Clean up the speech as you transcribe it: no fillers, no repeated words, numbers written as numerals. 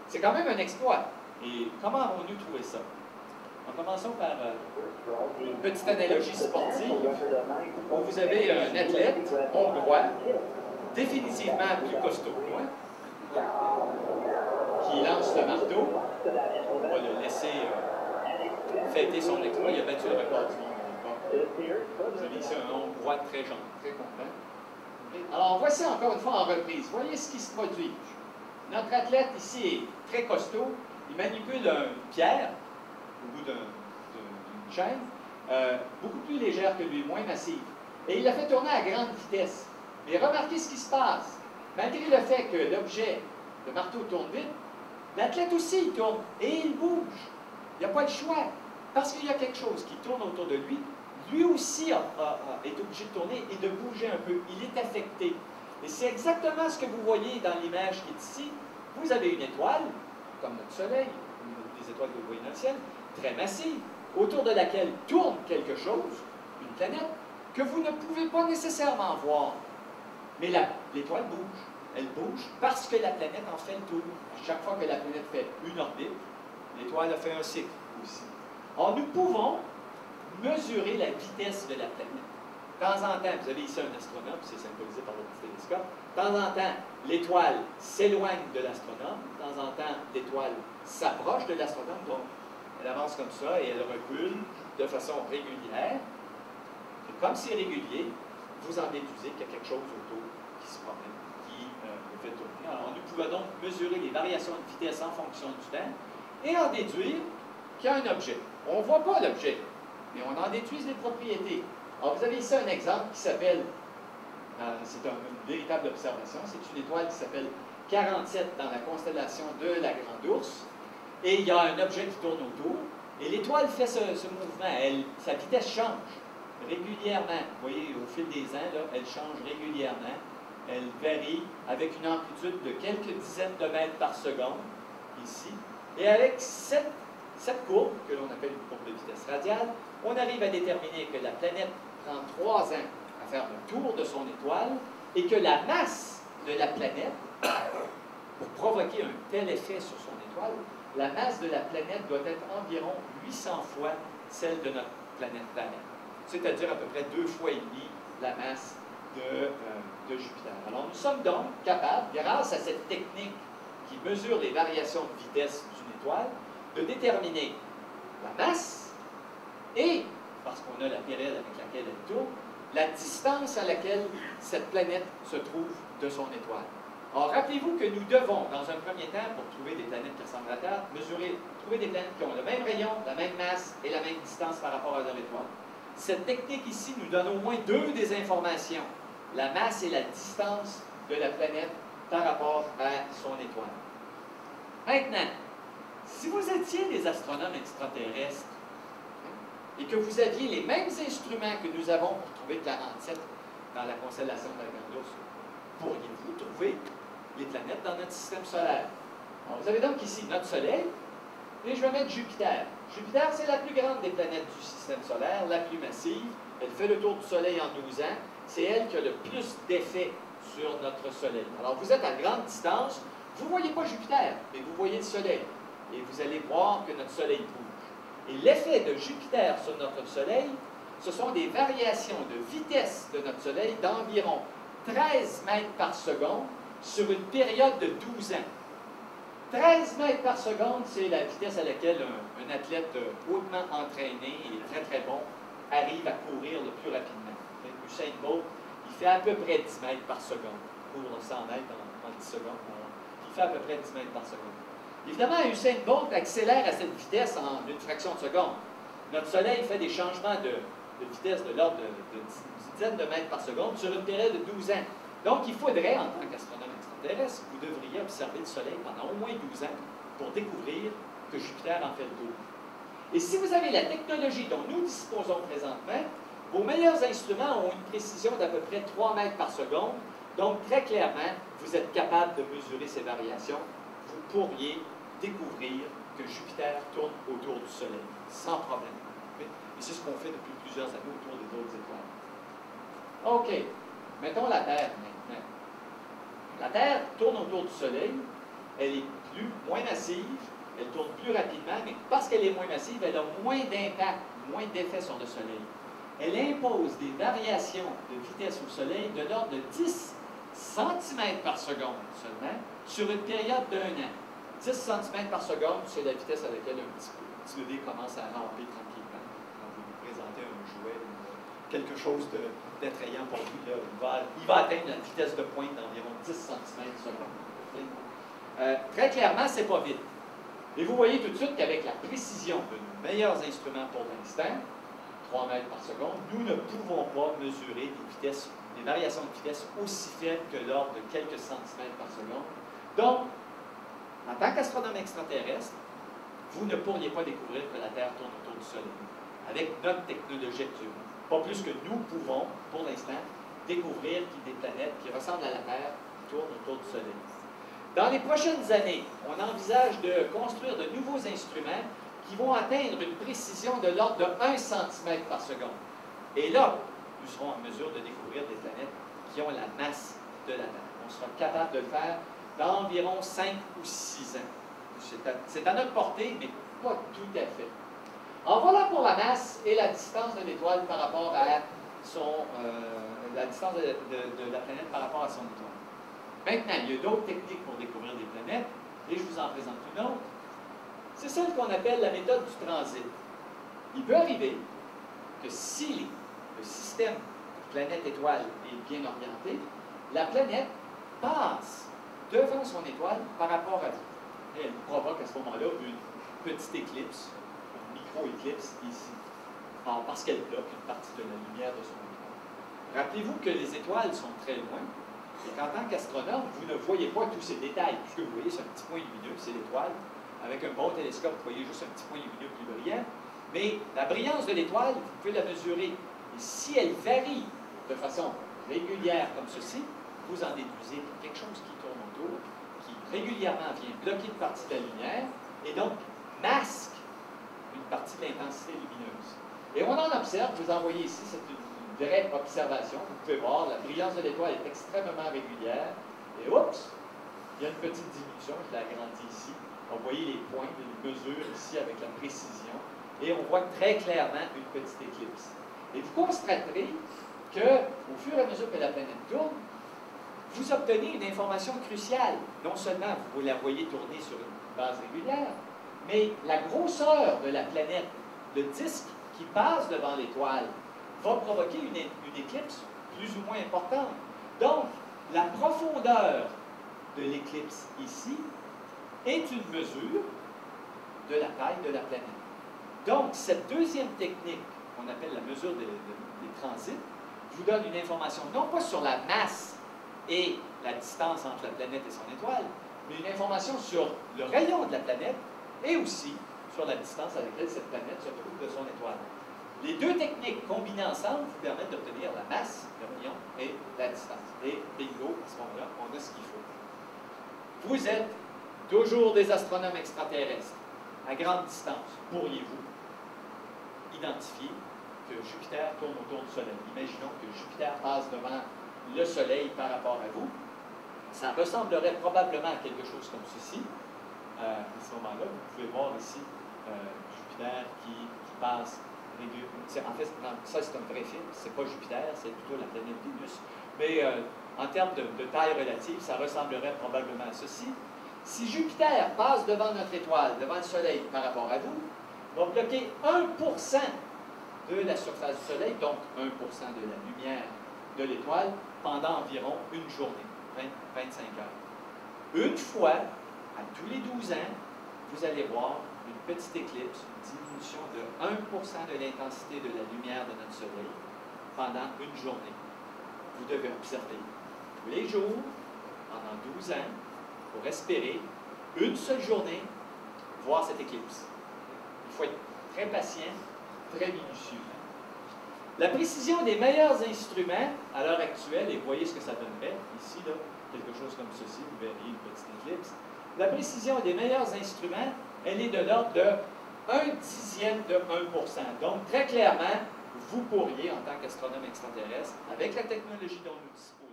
C'est quand même un exploit. Et comment avons-nous trouvé ça? En commençant par une petite analogie sportive, où vous avez un athlète hongrois, définitivement plus costaud que moi, qui lance le marteau. On va le laisser fêter son exploit. Il a battu le record du monde. Vous avez ici un hongrois très gentil, très content. Alors, voici encore une fois en reprise. Voyez ce qui se produit. Notre athlète ici est très costaud. Il manipule une pierre au bout d'une chaîne, beaucoup plus légère que lui, moins massive. Et il la fait tourner à grande vitesse. Mais remarquez ce qui se passe. Malgré le fait que l'objet, le marteau, tourne vite, l'athlète aussi il tourne et il bouge. Il n'y a pas le choix. Parce qu'il y a quelque chose qui tourne autour de lui, lui aussi est obligé de tourner et de bouger un peu. Il est affecté. Et c'est exactement ce que vous voyez dans l'image qui est ici. Vous avez une étoile, comme notre Soleil, ou des étoiles que vous voyez dans le ciel, très massive, autour de laquelle tourne quelque chose, une planète, que vous ne pouvez pas nécessairement voir. Mais l'étoile bouge. Elle bouge parce que la planète en fait le tour. À chaque fois que la planète fait une orbite, l'étoile a fait un cycle aussi. Or, nous pouvons mesurer la vitesse de la planète. De temps en temps, vous avez ici un astronome, c'est symbolisé par le petit télescope. De temps en temps, l'étoile s'éloigne de l'astronome. De temps en temps, l'étoile s'approche de l'astronome. Donc, elle avance comme ça et elle recule de façon régulière. Et comme c'est régulier, vous en déduisez qu'il y a quelque chose autour qui se promène, qui le fait tourner. Alors, nous pouvons donc mesurer les variations de vitesse en fonction du temps et en déduire qu'il y a un objet. On ne voit pas l'objet, mais on en déduit les propriétés. Alors, vous avez ici un exemple qui s'appelle, c'est une véritable observation, c'est une étoile qui s'appelle 47 dans la constellation de la Grande Ourse, et il y a un objet qui tourne autour, et l'étoile fait ce mouvement, sa vitesse change régulièrement. Vous voyez, au fil des ans, là, elle change régulièrement, elle varie avec une amplitude de quelques dizaines de mètres par seconde, ici, et avec cette courbe, que l'on appelle une courbe de vitesse radiale, on arrive à déterminer que la planète prend 3 ans à faire le tour de son étoile et que la masse de la planète, pour provoquer un tel effet sur son étoile, la masse de la planète doit être environ 800 fois celle de notre planète Terre, c'est-à-dire à peu près 2 fois et demi la masse de Jupiter. Alors nous sommes donc capables, grâce à cette technique qui mesure les variations de vitesse d'une étoile, de déterminer la masse et, parce qu'on a la période avec laquelle elle tourne, la distance à laquelle cette planète se trouve de son étoile. Alors, rappelez-vous que nous devons, dans un premier temps, pour trouver des planètes qui ressemblent à la Terre, trouver des planètes qui ont le même rayon, la même masse et la même distance par rapport à leur étoile. Cette technique ici nous donne au moins 2 des informations, la masse et la distance de la planète par rapport à son étoile. Maintenant, si vous étiez des astronomes extraterrestres et que vous aviez les mêmes instruments que nous avons pour trouver 47 dans la constellation de la Grande Ourse, pourriez-vous trouver les planètes dans notre système solaire? Alors, vous avez donc ici notre Soleil, et je vais mettre Jupiter. Jupiter, c'est la plus grande des planètes du système solaire, la plus massive. Elle fait le tour du Soleil en 12 ans. C'est elle qui a le plus d'effet sur notre Soleil. Alors, vous êtes à grande distance, vous ne voyez pas Jupiter, mais vous voyez le Soleil. Et vous allez voir que notre Soleil bouge. Et l'effet de Jupiter sur notre Soleil, ce sont des variations de vitesse de notre Soleil d'environ 13 mètres par seconde sur une période de 12 ans. 13 mètres par seconde, c'est la vitesse à laquelle un athlète hautement entraîné et très très bon arrive à courir le plus rapidement. Usain Bolt, il fait à peu près 10 mètres par seconde. Il court 100 mètres en 10 secondes. Il fait à peu près 10 mètres par seconde. Évidemment, Usain Bolt accélère à cette vitesse en une fraction de seconde. Notre Soleil fait des changements de vitesse de l'ordre de dizaines de mètres par seconde sur une période de 12 ans. Donc, il faudrait, en tant qu'astronome extraterrestre, vous devriez observer le Soleil pendant au moins 12 ans pour découvrir que Jupiter en fait le tour. Et si vous avez la technologie dont nous disposons présentement, vos meilleurs instruments ont une précision d'à peu près 3 mètres par seconde. Donc, très clairement, vous êtes capable de mesurer ces variations. Vous pourriez découvrir que Jupiter tourne autour du Soleil, sans problème. Et c'est ce qu'on fait depuis plusieurs années autour des autres étoiles. OK. Mettons la Terre maintenant. La Terre tourne autour du Soleil. Elle est plus moins massive, elle tourne plus rapidement, mais parce qu'elle est moins massive, elle a moins d'impact, moins d'effet sur le Soleil. Elle impose des variations de vitesse au Soleil de l'ordre de 10 cm par seconde seulement, sur une période d'1 an. 10 cm par seconde, c'est la vitesse à laquelle un petit bébé commence à ramper tranquillement. Quand vous lui présentez un jouet ou quelque chose d'attrayant pour lui, là, il va atteindre la vitesse de pointe d'environ 10 cm seconde. Très clairement, c'est pas vite. Et vous voyez tout de suite qu'avec la précision de nos meilleurs instruments pour l'instant, 3 mètres par seconde, nous ne pouvons pas mesurer des variations de vitesse aussi faibles que l'ordre de quelques centimètres par seconde. Donc, en tant qu'astronome extraterrestre, vous ne pourriez pas découvrir que la Terre tourne autour du Soleil avec notre technologie actuelle. Pas plus que nous pouvons, pour l'instant, découvrir qu'il y a des planètes qui ressemblent à la Terre qui tournent autour du Soleil. Dans les prochaines années, on envisage de construire de nouveaux instruments qui vont atteindre une précision de l'ordre de 1 cm par seconde. Et là, nous serons en mesure de découvrir des planètes qui ont la masse de la Terre. On sera capable de le faire dans environ 5 ou 6 ans. C'est à notre portée, mais pas tout à fait. En voilà pour la masse et la distance de l'étoile par rapport à la distance de la planète par rapport à son étoile. Maintenant, il y a d'autres techniques pour découvrir des planètes, et je vous en présente une autre. C'est celle qu'on appelle la méthode du transit. Il peut arriver que si le système planète-étoile est bien orienté, la planète passe devant son étoile par rapport à vous. Et elle provoque à ce moment-là une petite éclipse, une micro-éclipse ici, parce qu'elle bloque une partie de la lumière de son étoile. Rappelez-vous que les étoiles sont très loin, et qu'en tant qu'astronome, vous ne voyez pas tous ces détails. Tout ce que vous voyez, c'est un petit point lumineux, c'est l'étoile. Avec un bon télescope, vous voyez juste un petit point lumineux plus brillant. Mais la brillance de l'étoile, vous pouvez la mesurer. Et si elle varie de façon régulière comme ceci, vous en déduisez quelque chose qui tourne autour, qui régulièrement vient bloquer une partie de la lumière, et donc masque une partie de l'intensité lumineuse. Et on en observe, vous en voyez ici, c'est une vraie observation. Vous pouvez voir, la brillance de l'étoile est extrêmement régulière. Et oups, il y a une petite diminution, je l'ai agrandie ici. On voyait les points, les mesures ici avec la précision. Et on voit très clairement une petite éclipse. Et vous constaterez qu'au fur et à mesure que la planète tourne, vous obtenez une information cruciale. Non seulement vous la voyez tourner sur une base régulière, mais la grosseur de la planète, le disque qui passe devant l'étoile, va provoquer une éclipse plus ou moins importante. Donc, la profondeur de l'éclipse ici est une mesure de la taille de la planète. Donc, cette deuxième technique, qu'on appelle la mesure des transits, vous donne une information non pas sur la masse et la distance entre la planète et son étoile, mais une information sur le rayon de la planète et aussi sur la distance à laquelle cette planète se trouve de son étoile. Les deux techniques combinées ensemble vous permettent d'obtenir la masse, le rayon et la distance. Et bingo, à ce moment-là, on a ce qu'il faut. Vous êtes toujours des astronomes extraterrestres. À grande distance, pourriez-vous identifier que Jupiter tourne autour du Soleil? Imaginons que Jupiter passe devant le Soleil par rapport à vous. Ça ressemblerait probablement à quelque chose comme ceci. À ce moment-là, vous pouvez voir ici Jupiter qui passe régulièrement. En fait, ça c'est un vrai film, c'est pas Jupiter, c'est plutôt la planète Vénus. Mais en termes de taille relative, ça ressemblerait probablement à ceci. Si Jupiter passe devant notre étoile, devant le Soleil par rapport à vous, va bloquer 1% de la surface du Soleil, donc 1% de la lumière de l'étoile, pendant environ une journée, 25 heures. Une fois, à tous les 12 ans, vous allez voir une petite éclipse, une diminution de 1% de l'intensité de la lumière de notre Soleil pendant une journée. Vous devez observer tous les jours, pendant 12 ans, pour espérer une seule journée voir cette éclipse. Il faut être très patient, très minutieux. La précision des meilleurs instruments à l'heure actuelle, et voyez ce que ça donnerait, ici, là, quelque chose comme ceci, vous verriez une petite éclipse. La précision des meilleurs instruments, elle est de l'ordre de 1/10 de 1%. Donc, très clairement, vous pourriez, en tant qu'astronome extraterrestre, avec la technologie dont nous disposons,